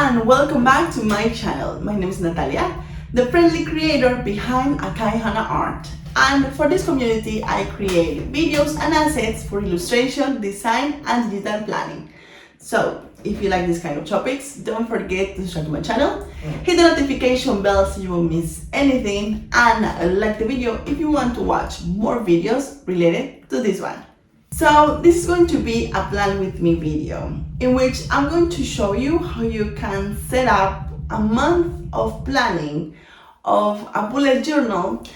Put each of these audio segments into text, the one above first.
and welcome back to my channel. My name is Natalia, the friendly creator behind Akai Hana Art. And for this community, I create videos and assets for illustration, design, and digital planning. So if you like this kind of topics, don't forget to subscribe to my channel, hit the notification bell so you won't miss anything, and like the video if you want to watch more videos related to this one. So this is going to be a plan with me video in which I'm going to show you how you can set up a month of planning of a bullet journal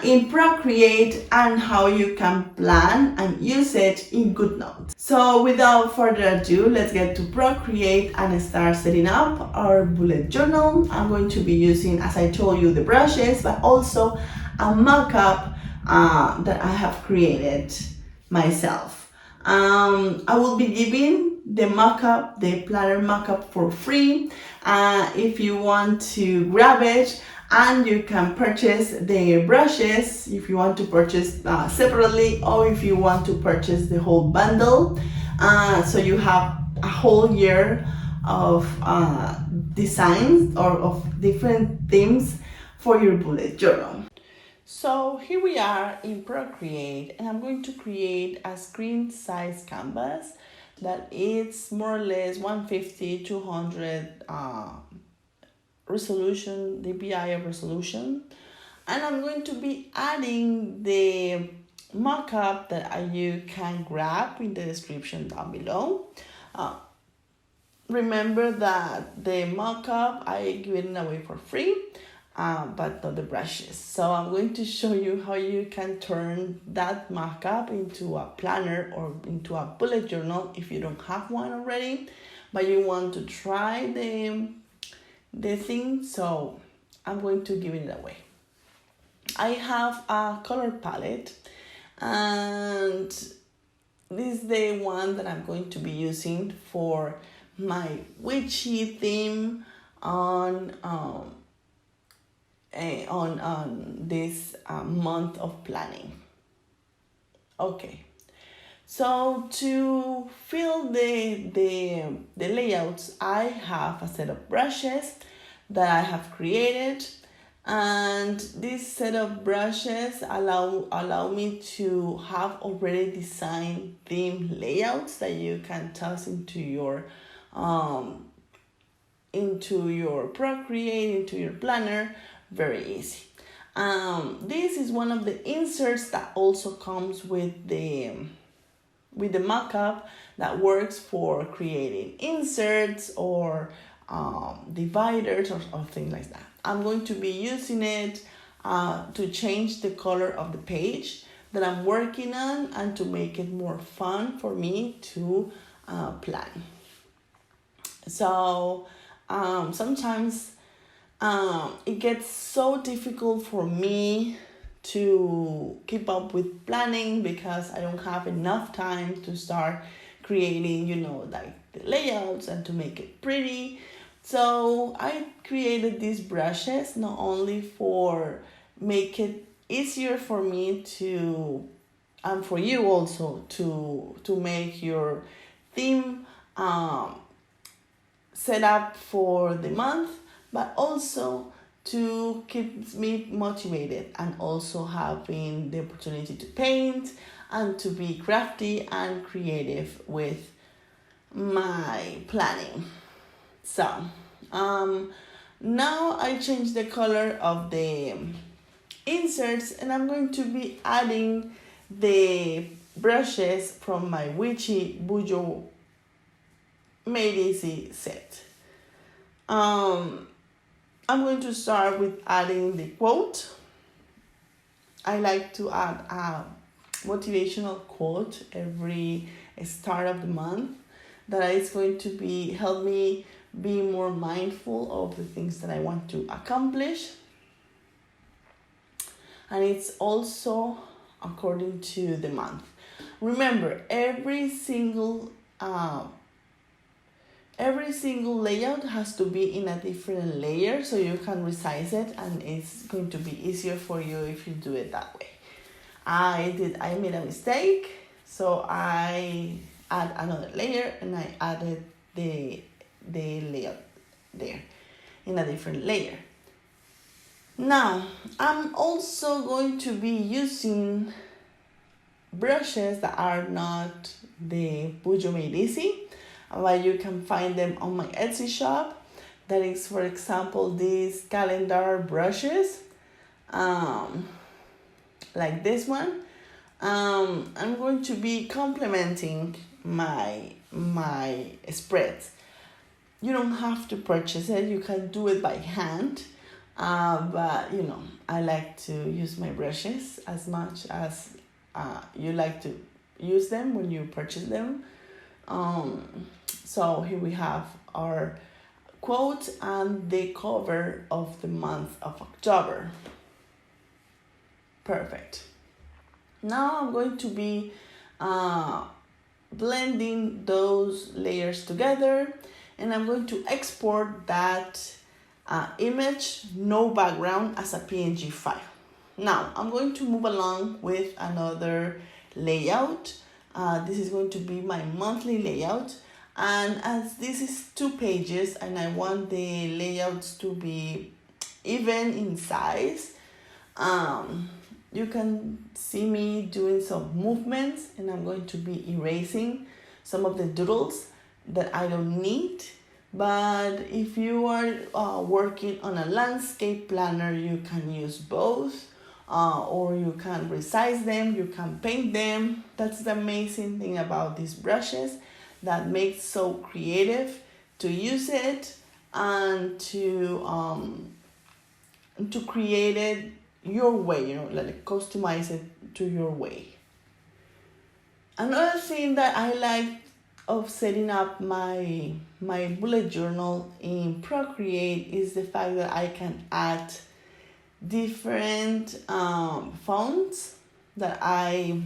in Procreate and how you can plan and use it in Goodnotes. So without further ado, let's get to Procreate and start setting up our bullet journal. I'm going to be using, as I told you, the brushes, but also a mock-up that I have created myself. I will be giving the mock-up, the planner mock-up for free if you want to grab it, and you can purchase the brushes if you want to purchase separately, or if you want to purchase the whole bundle, so you have a whole year of designs or of different themes for your bullet journal. So here we are in Procreate, and I'm going to create a screen size canvas that is more or less 150, 200 resolution, dpi of resolution. And I'm going to be adding the mock-up that you can grab in the description down below. Remember that the mock-up I give it away for free, but not the brushes. So I'm going to show you how you can turn that mock-up into a planner or into a bullet journal if you don't have one already, but you want to try the thing. So I'm going to give it away. I have a color palette, and this is the one that I'm going to be using for my witchy theme on this month of planning. Okay, so to fill the layouts, I have a set of brushes that I have created, and this set of brushes allow me to have already designed theme layouts that you can toss into your Procreate, into your planner, very easy. This is one of the inserts that also comes with the mock-up that works for creating inserts or dividers or things like that. I'm going to be using it to change the color of the page that I'm working on and to make it more fun for me to plan. So sometimes it gets so difficult for me to keep up with planning because I don't have enough time to start creating, like the layouts and to make it pretty. So I created these brushes not only for make it easier for me to, and for you also to make your theme set up for the month, but also to keep me motivated and also having the opportunity to paint and to be crafty and creative with my planning. So now I changed the color of the inserts, and I'm going to be adding the brushes from my witchy BuJo Made Easy set. I'm going to start with adding the quote. I like to add a motivational quote every start of the month that is going to help me be more mindful of the things that I want to accomplish. And it's also according to the month. Remember, every single layout has to be in a different layer so you can resize it, and it's going to be easier for you if you do it that way. I made a mistake, so I add another layer and I added the layout there in a different layer. Now, I'm also going to be using brushes that are not the BuJo Made Easy, but you can find them on my Etsy shop. That is, for example, these calendar brushes, like this one. I'm going to be complementing my spreads. You don't have to purchase it, you can do it by hand, but you know, I like to use my brushes as much as you like to use them when you purchase them. So here we have our quote and the cover of the month of October. Perfect. Now I'm going to be blending those layers together, and I'm going to export that image, no background, as a PNG file. Now I'm going to move along with another layout. This is going to be my monthly layout, and as this is 2 pages and I want the layouts to be even in size, you can see me doing some movements, and I'm going to be erasing some of the doodles that I don't need. But if you are working on a landscape planner, you can use both, or you can resize them, you can paint them. That's the amazing thing about these brushes, that makes so creative to use it and to create it your way, you know, like customize it to your way. Another thing that I like of setting up my bullet journal in Procreate is the fact that I can add different fonts that I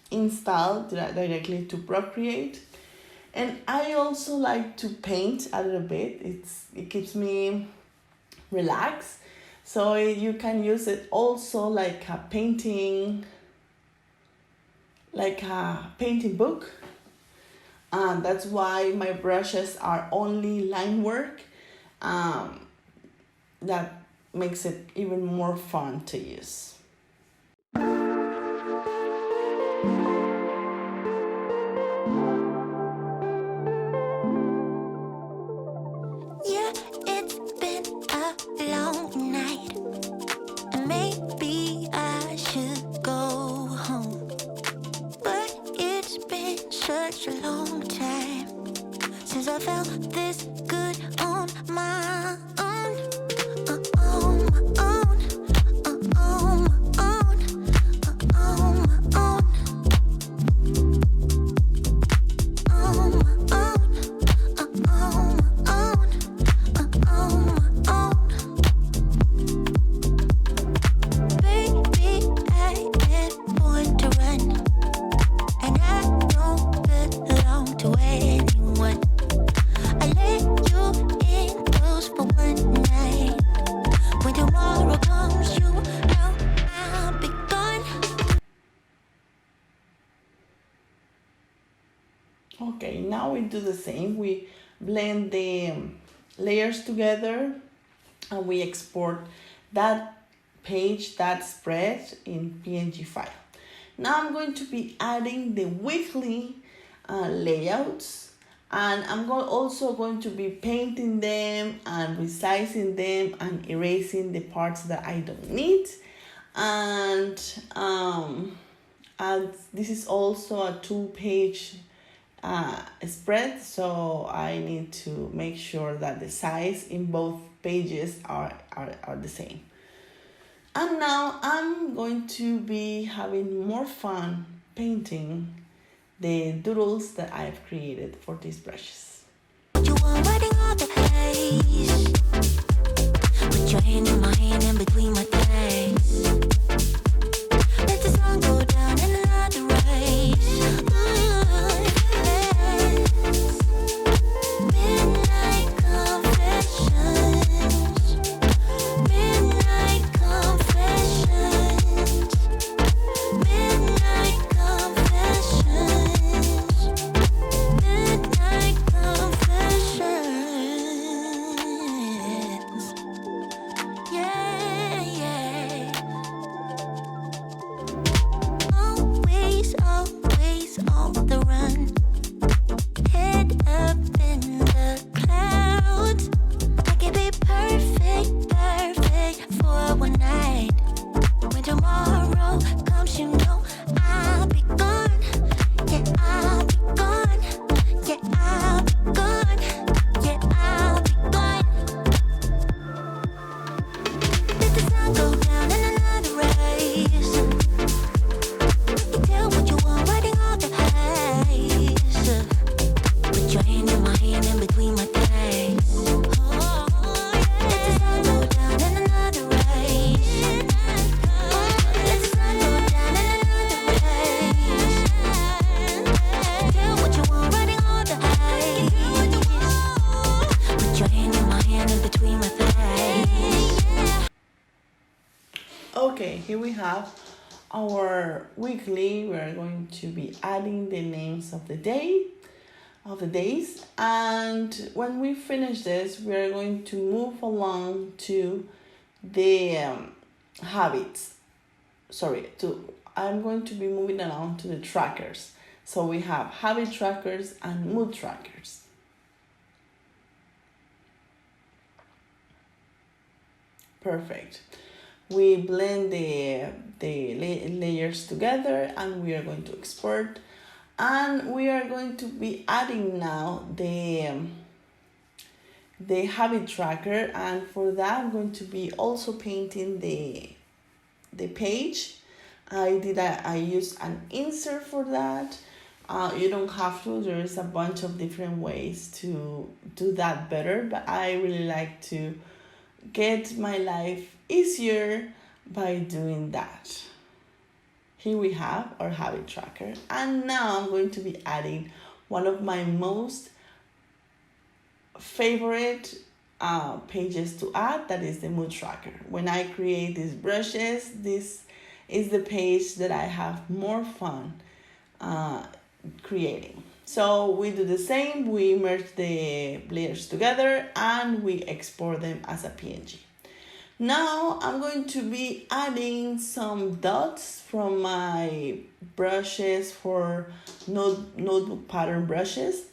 installed directly to Procreate. And I also like to paint a little bit. It keeps me relaxed. So you can use it also like a painting book. And that's why my brushes are only line work. That makes it even more fun to use. Such a long time since I felt this good on my own, on my own, on my own, on my own, on my own, on my own. Baby, I am born to run, and I belong to anyone. I let you in close for one night. When tomorrow comes, you know I'll be gone. Okay, now we do the same. We blend the layers together and we export that page, that spread in PNG file. Now I'm going to be adding the weekly layouts, and I'm also going to be painting them and resizing them and erasing the parts that I don't need. And this is also a 2-page spread, so I need to make sure that the size in both pages are the same. And now I'm going to be having more fun painting the doodles that I've created for these brushes. You are writing all the place. Put your hand in my hand in between my thighs. Let the sun go down in another race. Midnight confessions. Midnight confessions. Midnight confessions. Midnight confessions. always on the run. Head up in the clouds. I can be perfect, perfect for one night. When tomorrow comes, you know I'll be gone. Yeah, I'll be gone. Yeah, I'll be gone. Yeah, I'll be gone. Let the sun go down in another race. Tell what you want, riding all the highs. Put your hand in my hand in between my thighs. Let the sun go down in another race. Let the sun go down in another race. Tell what you want, riding all the highs. Put your hand in my hand in between my thighs. Okay, here we have our weekly. We're going to be adding the names of the days, and when we finish this, we're going to move along to the habits. I'm going to be moving along to the trackers. So we have habit trackers and mood trackers. Perfect. We blend the layers together, and we are going to export, and we are going to be adding now the habit tracker, and for that I'm going to be also painting the page. I used an insert for that. You don't have to. There is a bunch of different ways to do that better, but I really like to get my life easier by doing that. Here we have our habit tracker, and now I'm going to be adding one of my most favorite pages to add, that is the mood tracker. When I create these brushes, this is the page that I have more fun creating. So we do the same, we merge the layers together and we export them as a PNG. Now I'm going to be adding some dots from my brushes for notebook pattern brushes.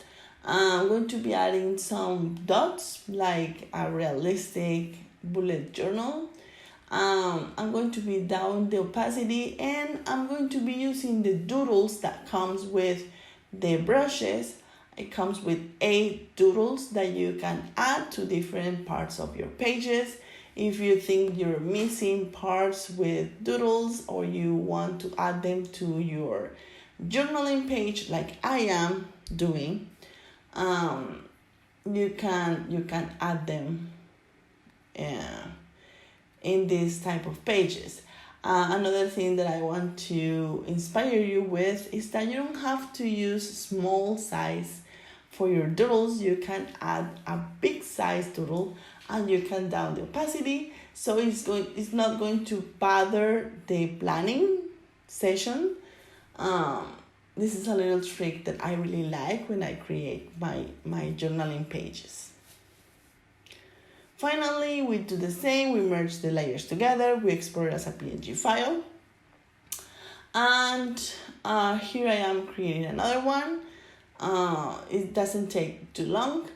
I'm going to be adding some dots like a realistic bullet journal. I'm going to be down the opacity, and I'm going to be using the doodles that comes with the brushes. It comes with 8 doodles that you can add to different parts of your pages. If you think you're missing parts with doodles, or you want to add them to your journaling page like I am doing, you can add them in these type of pages. Another thing that I want to inspire you with is that you don't have to use small size for your doodles. You can add a big size doodle, and you can down the opacity, so it's not going to bother the planning session. This is a little trick that I really like when I create my journaling pages. Finally, we do the same. We merge the layers together. We export it as a PNG file. And here I am creating another one. It doesn't take too long.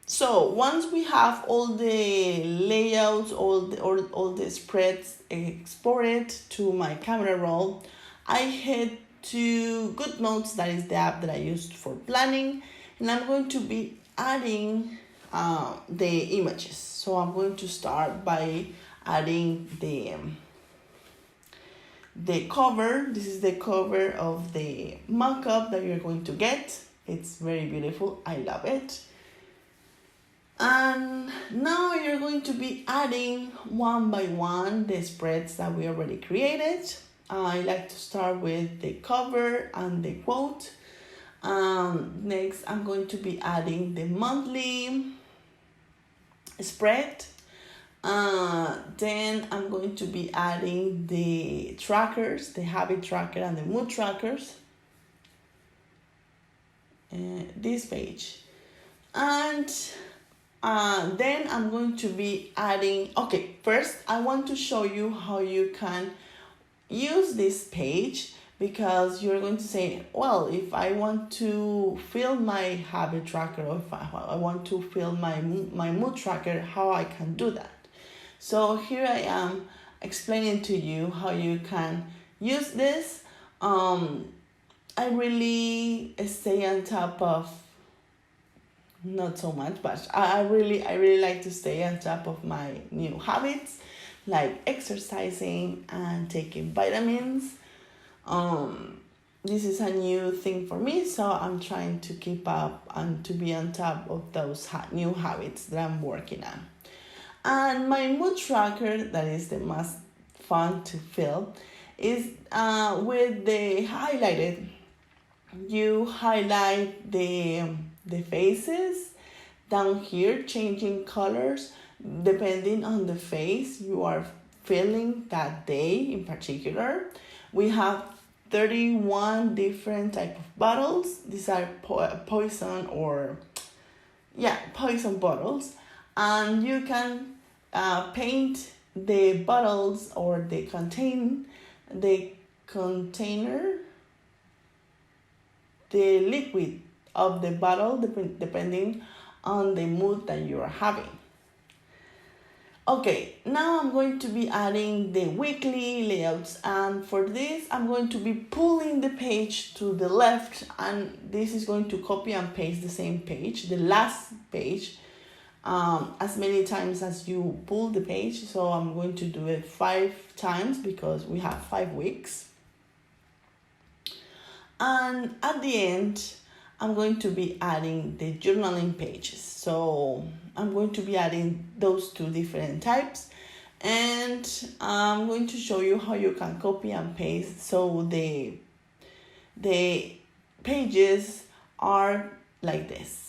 So once we have all the layouts, all the spreads exported to my camera roll, I head to Goodnotes. That is the app that I used for planning, and I'm going to be adding the images. So I'm going to start by adding the cover. This is the cover of the mock-up that you're going to get. It's very beautiful. I love it. And now you're going to be adding one by one the spreads that we already created. I like to start with the cover and the quote. Next, I'm going to be adding the monthly spread. Then I'm going to be adding the trackers, the habit tracker and the mood trackers. This page. And then I'm going to be adding, okay, first I want to show you how you can use this page because you're going to say, well, if I want to fill my habit tracker, or if I want to fill my mood tracker, how I can do that. So here I am explaining to you how you can use this. I really stay on top of, not so much, but I really like to stay on top of my new habits, like exercising and taking vitamins. This is a new thing for me, so I'm trying to keep up and to be on top of those new habits that I'm working on. And my mood tracker, that is the most fun to fill, is with the highlighted. You highlight the faces down here, changing colors depending on the face you are feeling that day in particular. We have 31 different type of bottles. These are poison bottles, and you can paint the bottles or the container, the liquid of the bottle depending on the mood that you are having. Okay, now I'm going to be adding the weekly layouts, and for this I'm going to be pulling the page to the left, and this is going to copy and paste the same page, the last page, as many times as you pull the page. So I'm going to do it 5 times because we have 5 weeks. And at the end, I'm going to be adding the journaling pages. So I'm going to be adding those 2 different types, and I'm going to show you how you can copy and paste so the pages are like this.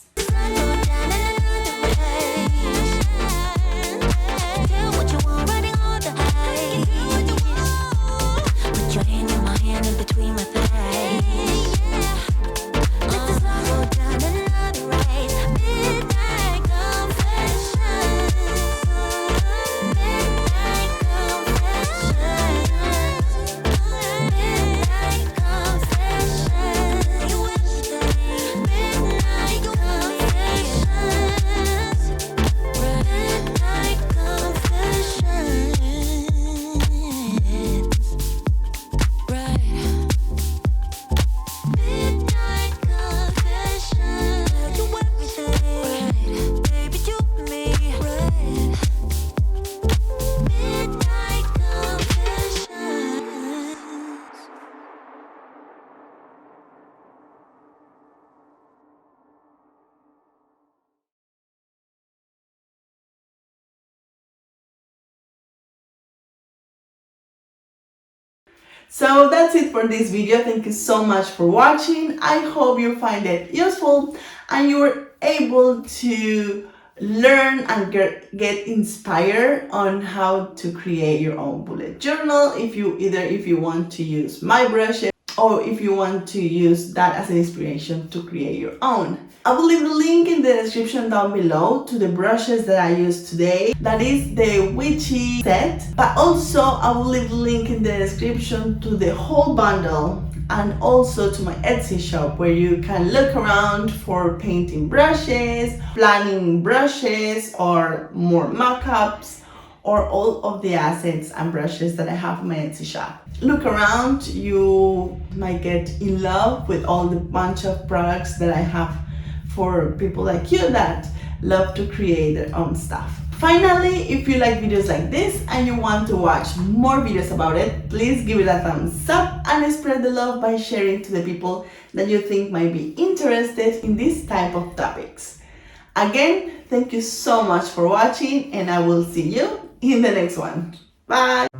So that's it for this video. Thank you so much for watching. I hope you find it useful and you were able to learn and get inspired on how to create your own bullet journal. If you want to use my brushes, or if you want to use that as an inspiration to create your own. I will leave the link in the description down below to the brushes that I used today. That is the witchy set, but also I will leave the link in the description to the whole bundle, and also to my Etsy shop where you can look around for painting brushes, planning brushes, or more mock-ups, or all of the assets and brushes that I have in my Etsy shop. Look around, you might get in love with all the bunch of products that I have for people like you that love to create their own stuff. Finally, if you like videos like this and you want to watch more videos about it, please give it a thumbs up and spread the love by sharing to the people that you think might be interested in this type of topics. Again, thank you so much for watching, and I will see you in the next one. Bye!